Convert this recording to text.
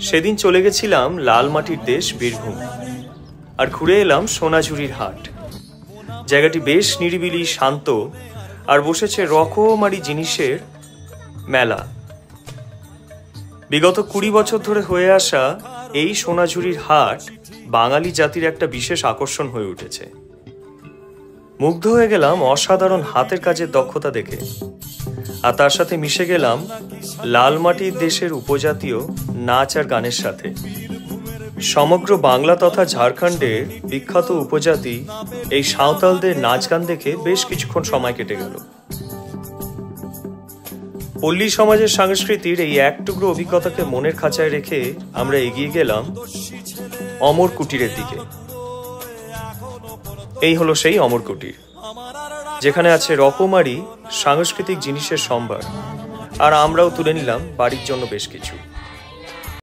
সেদিন চলে গেছিলাম লাল মাটির দেশ বীরভূম, আর ঘুরে এলাম সোনাঝুরির হাট। জায়গাটি বেশ নিরিবিলি, শান্ত, আর বসেছে রকমারি জিনিসের মেলা। বিগত 20 বছর ধরে হয়ে আসা এই সোনাঝুরির হাট বাঙালি জাতির একটা বিশেষ আকর্ষণ হয়ে উঠেছে। মুগ্ধ হয়ে গেলাম অসাধারণ হাতের কাজের দক্ষতা দেখে, আর তার সাথে মিশে গেলাম লাল মাটির দেশের উপজাতীয় নাচ আর গানের সাথে। সমগ্র বাংলা তথা ঝাড়খণ্ডের বিখ্যাত উপজাতি এই সাঁওতালদের নাচ গান দেখে বেশ কিছুক্ষণ সময় কেটে গেল। পল্লী সমাজের সংস্কৃতির এই এক টুকরো অভিজ্ঞতাকে মনের খাঁচায় রেখে আমরা এগিয়ে গেলাম অমর কুটিরের দিকে। এই হলো সেই অমর কুটির, যেখানে আছে রকমারি সাংস্কৃতিক জিনিসের সম্ভার, আর আমরাও তুলে নিলাম বাড়ির জন্য বেশ কিছু।